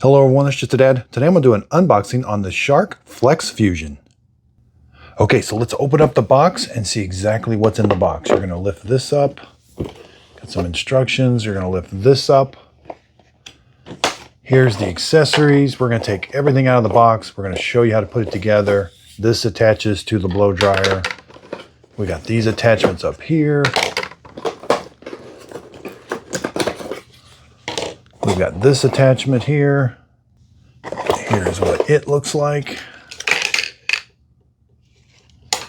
Hello everyone, it's just a dad. Today I'm going to do an unboxing on the Shark FlexFusion. Okay, so let's open up the box and see exactly what's in the box. You're going to lift this up. Got some instructions. You're going to lift this up. Here's the accessories. We're going to take everything out of the box. We're going to show you how to put it together. This attaches to the blow dryer. We got these attachments up here. We've got this attachment here. Here's what it looks like.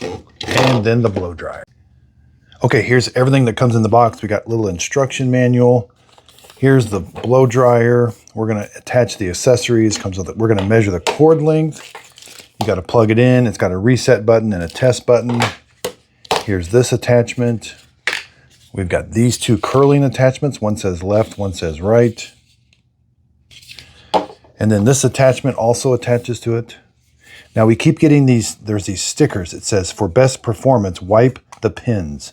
And then the blow dryer. Okay, here's everything that comes in the box. We got a little instruction manual. Here's the blow dryer. We're going to attach the accessories. Comes with it. We're going to measure the cord length. You got to plug it in. It's got a reset button and a test button. Here's this attachment. We've got these two curling attachments. One says left, one says right. And then this attachment also attaches to it. Now we keep getting these, there's these stickers. It says, for best performance, wipe the pins.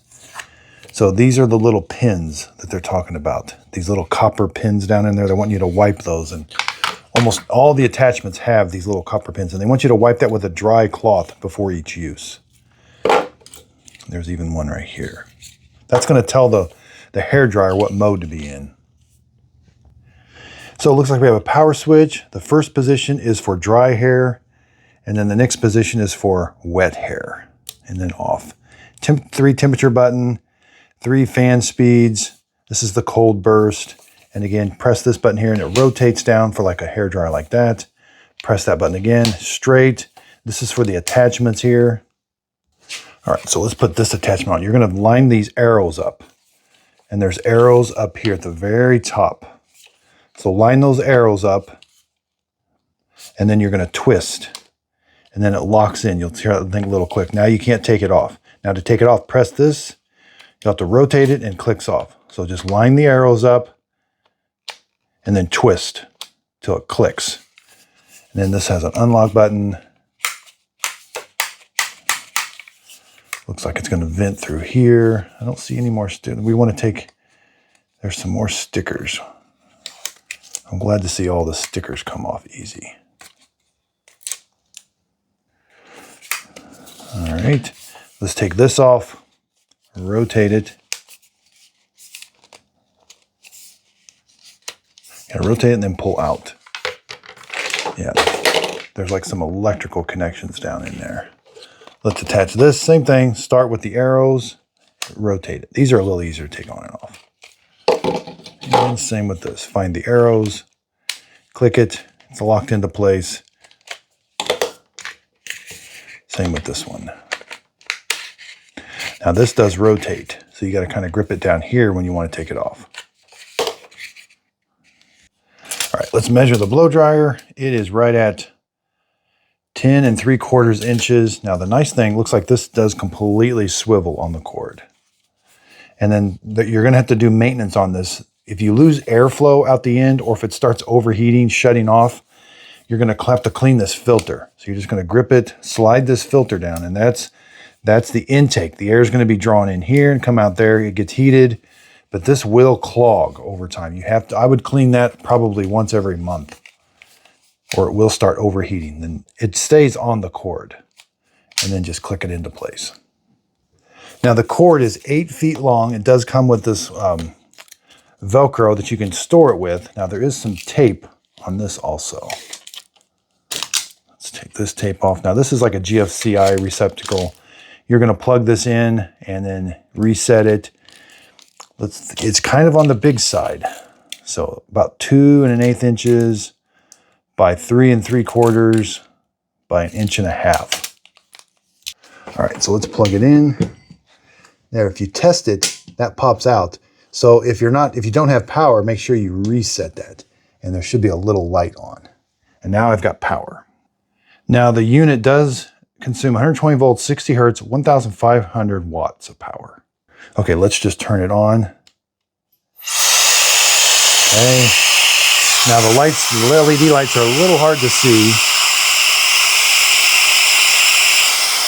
So these are the little pins that they're talking about. These little copper pins down in there. They want you to wipe those. And almost all the attachments have these little copper pins. And they want you to wipe that with a dry cloth before each use. There's even one right here. That's going to tell the hair dryer what mode to be in. So it looks like we have a power switch. The first position is for dry hair, and then the next position is for wet hair, and then off. 3 temperature button, 3 fan speeds. This is the cold burst. And again, press this button here and it rotates down for like a hair dryer like that. Press that button again, straight. This is for the attachments here. All right, so let's put this attachment on. You're gonna line these arrows up. And there's arrows up here at the very top. So line those arrows up, and then you're going to twist, and then it locks in. You'll hear that thing a little click. Now you can't take it off. Now to take it off, press this. You'll have to rotate it and clicks off. So just line the arrows up, and then twist till it clicks. And then this has an unlock button. Looks like it's going to vent through here. I don't see any more stickers. We want to take, there's some more stickers. I'm glad to see all the stickers come off easy. All right, let's take this off, rotate it. Yeah, rotate it and then pull out. Yeah, there's like some electrical connections down in there. Let's attach this, same thing, start with the arrows, rotate it. These are a little easier to take on and off. And same with this. Find the arrows, click it, it's locked into place. Same with this one. Now this does rotate, so you got to kind of grip it down here when you want to take it off. All right, let's measure the blow dryer. It is right at 10 3/4 inches. Now the nice thing, looks like this does completely swivel on the cord. And then you're going to have to do maintenance on this. If you lose airflow out the end, or if it starts overheating, shutting off, you're going to have to clean this filter. So you're just going to grip it, slide this filter down, and that's the intake. The air is going to be drawn in here and come out there. It gets heated, but this will clog over time. You have to, I would clean that probably once every month, or it will start overheating. Then it stays on the cord, and then just click it into place. Now the cord is 8 feet long. It does come with this Velcro that you can store it with. Now there is some tape on this also. Let's take this tape off. Now this is like a GFCI receptacle. You're going to plug this in and then reset it. It's kind of on the big side. So about 2 1/8 inches by 3 3/4 by 1.5 inches. All right, so let's plug it in. There, if you test it, that pops out. So if you don't have power, make sure you reset that. And there should be a little light on. And now I've got power. Now the unit does consume 120 volts, 60 hertz, 1,500 watts of power. Okay, let's just turn it on. Okay. Now the lights, the LED lights are a little hard to see.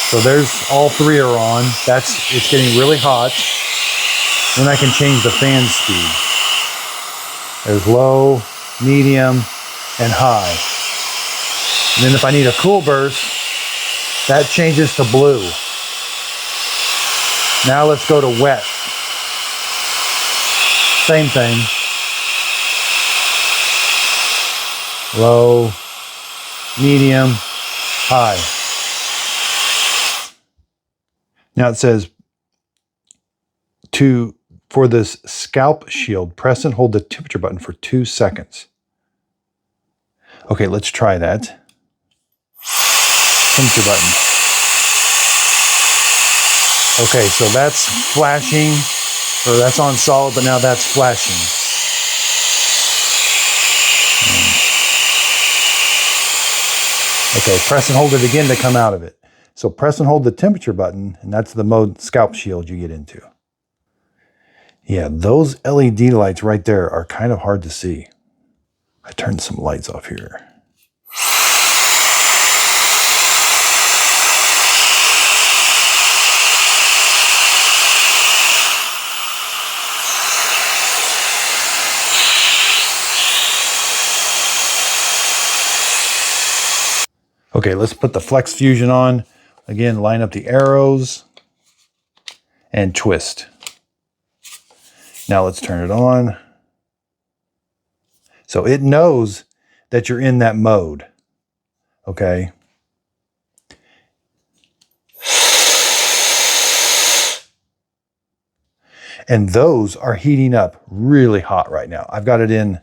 So there's all 3 are on. It's getting really hot. Then I can change the fan speed. There's low, medium, and high. And then if I need a cool burst, that changes to blue. Now let's go to wet. Same thing. Low, medium, high. Now it says for this scalp shield, press and hold the temperature button for 2 seconds. Okay, let's try that. Temperature button. Okay, so that's flashing, or that's on solid, but now that's flashing. Okay, press and hold it again to come out of it. So press and hold the temperature button, and that's the mode scalp shield you get into. Yeah, those LED lights right there are kind of hard to see. I turned some lights off here. Okay, let's put the FlexFusion on. Again, line up the arrows and twist. Now let's turn it on. So it knows that you're in that mode. Okay. And those are heating up really hot right now. I've got it in.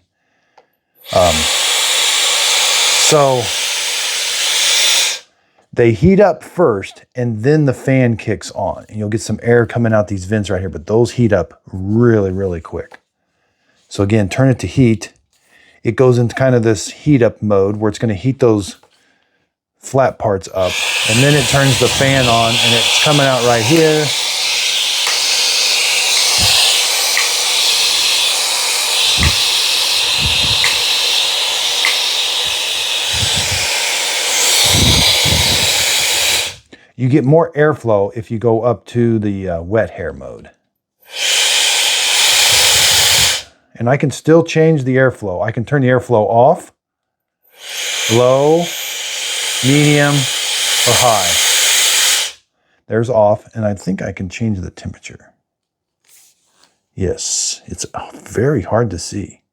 So they heat up first and then the fan kicks on. And you'll get some air coming out these vents right here, but those heat up really, really quick. So again, turn it to heat. It goes into kind of this heat up mode where it's going to heat those flat parts up. And then it turns the fan on and it's coming out right here. You get more airflow if you go up to the wet hair mode. And I can still change the airflow. I can turn the airflow off, low, medium, or high. There's off, and I think I can change the temperature. Yes, it's very hard to see.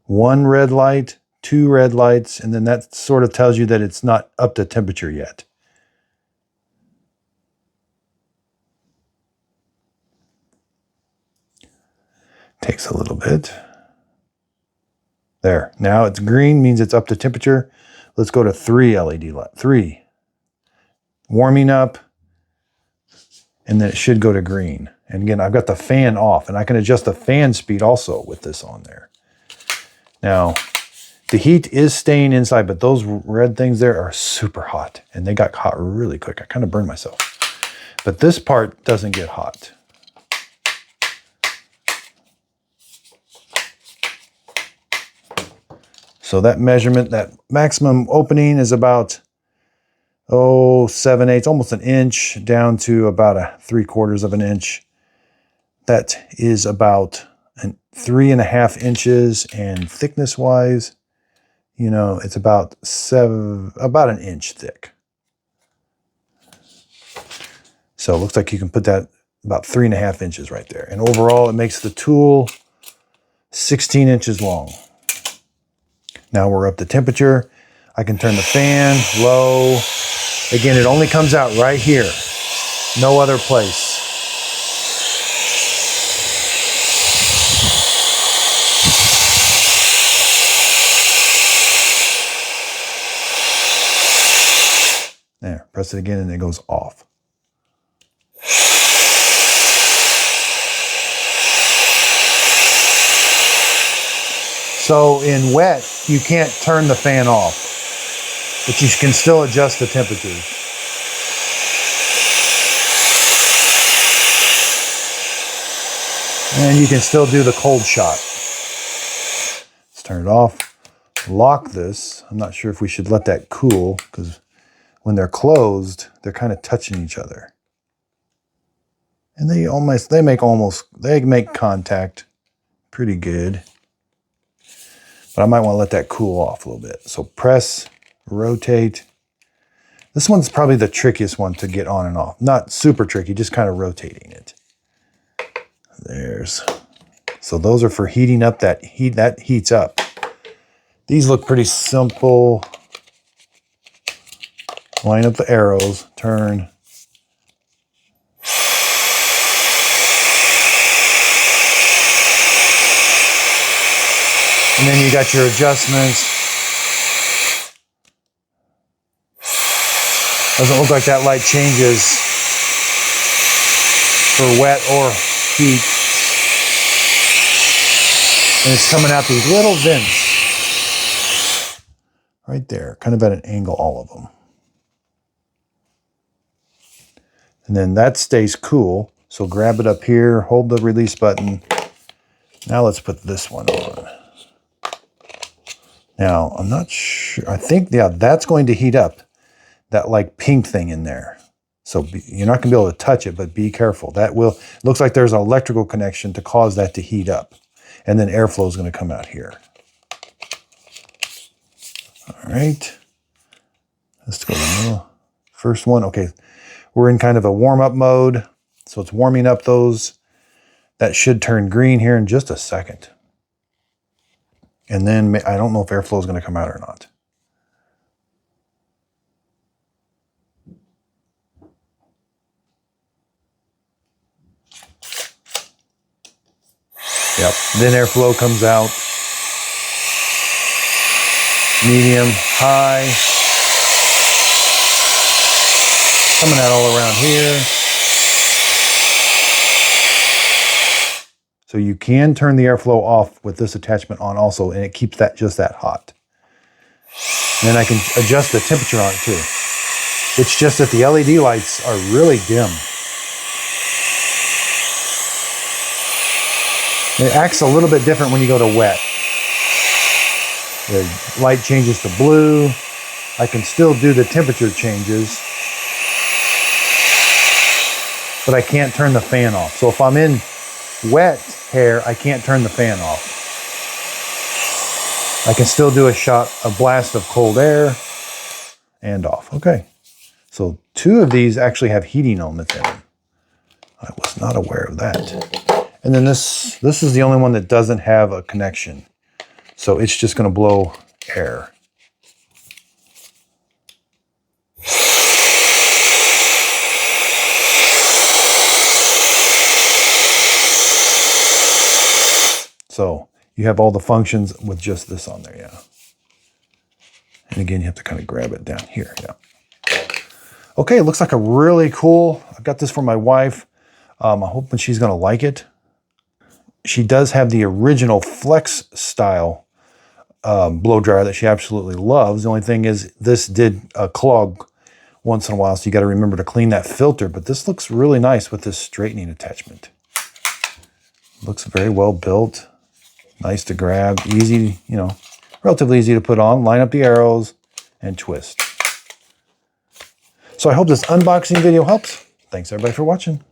1 red light, 2 red lights, and then that sort of tells you that it's not up to temperature yet. Takes a little bit. There. Now it's green, means it's up to temperature. Let's go to 3 LED light. 3. Warming up. And then it should go to green. And again, I've got the fan off, and I can adjust the fan speed also with this on there. Now, the heat is staying inside, but those red things there are super hot, and they got hot really quick. I kind of burned myself. But this part doesn't get hot. So that measurement, that maximum opening is about, 7/8, almost an inch, down to about 3/4 of an inch. That is about 3.5 inches, and thickness wise, it's about an inch thick. So it looks like you can put that about 3.5 inches right there. And overall, it makes the tool 16 inches long. Now we're up to temperature. I can turn the fan low. Again, it only comes out right here. No other place. There, press it again and it goes off. So in wet, you can't turn the fan off, but you can still adjust the temperature. And you can still do the cold shot. Let's turn it off. Lock this. I'm not sure if we should let that cool, because when they're closed, they're kind of touching each other. And they make contact pretty good. but I might want to let that cool off a little bit. So press, rotate. This one's probably the trickiest one to get on and off. Not super tricky, just kind of rotating it. So those are for heating up that heats up. These look pretty simple. Line up the arrows, turn. And then you got your adjustments. Doesn't look like that light changes for wet or heat. And it's coming out these little vents. Right there, kind of at an angle, all of them. And then that stays cool. So grab it up here, hold the release button. Now let's put this one on. Now, I'm not sure. I think, yeah, that's going to heat up. That like pink thing in there. So you're not going to be able to touch it, but be careful. That will, looks like there's an electrical connection to cause that to heat up. And then airflow is going to come out here. All right. Let's go to the middle. First one. Okay. We're in kind of a warm-up mode. So it's warming up those. That should turn green here in just a second. And then I don't know if airflow is going to come out or not. Yep. Then airflow comes out. Medium, high. Coming out all around here. So you can turn the airflow off with this attachment on also, and it keeps that just that hot. And then I can adjust the temperature on it too. It's just that the LED lights are really dim. It acts a little bit different when you go to wet. The light changes to blue. I can still do the temperature changes, but I can't turn the fan off. So if I'm in wet hair, I can't turn the fan off. I can still do a blast of cold air and off. Okay. So 2 of these actually have heating elements in them. I was not aware of that. And then this is the only one that doesn't have a connection. So it's just going to blow air. So you have all the functions with just this on there, yeah. And again, you have to kind of grab it down here, yeah. Okay, it looks like a really cool, I got this for my wife. I'm hoping she's going to like it. She does have the original Flex style blow dryer that she absolutely loves. The only thing is this did clog once in a while, so you got to remember to clean that filter. But this looks really nice with this straightening attachment. Looks very well built. Nice to grab, easy, you know, relatively easy to put on. Line up the arrows and twist. So I hope this unboxing video helps. Thanks everybody for watching.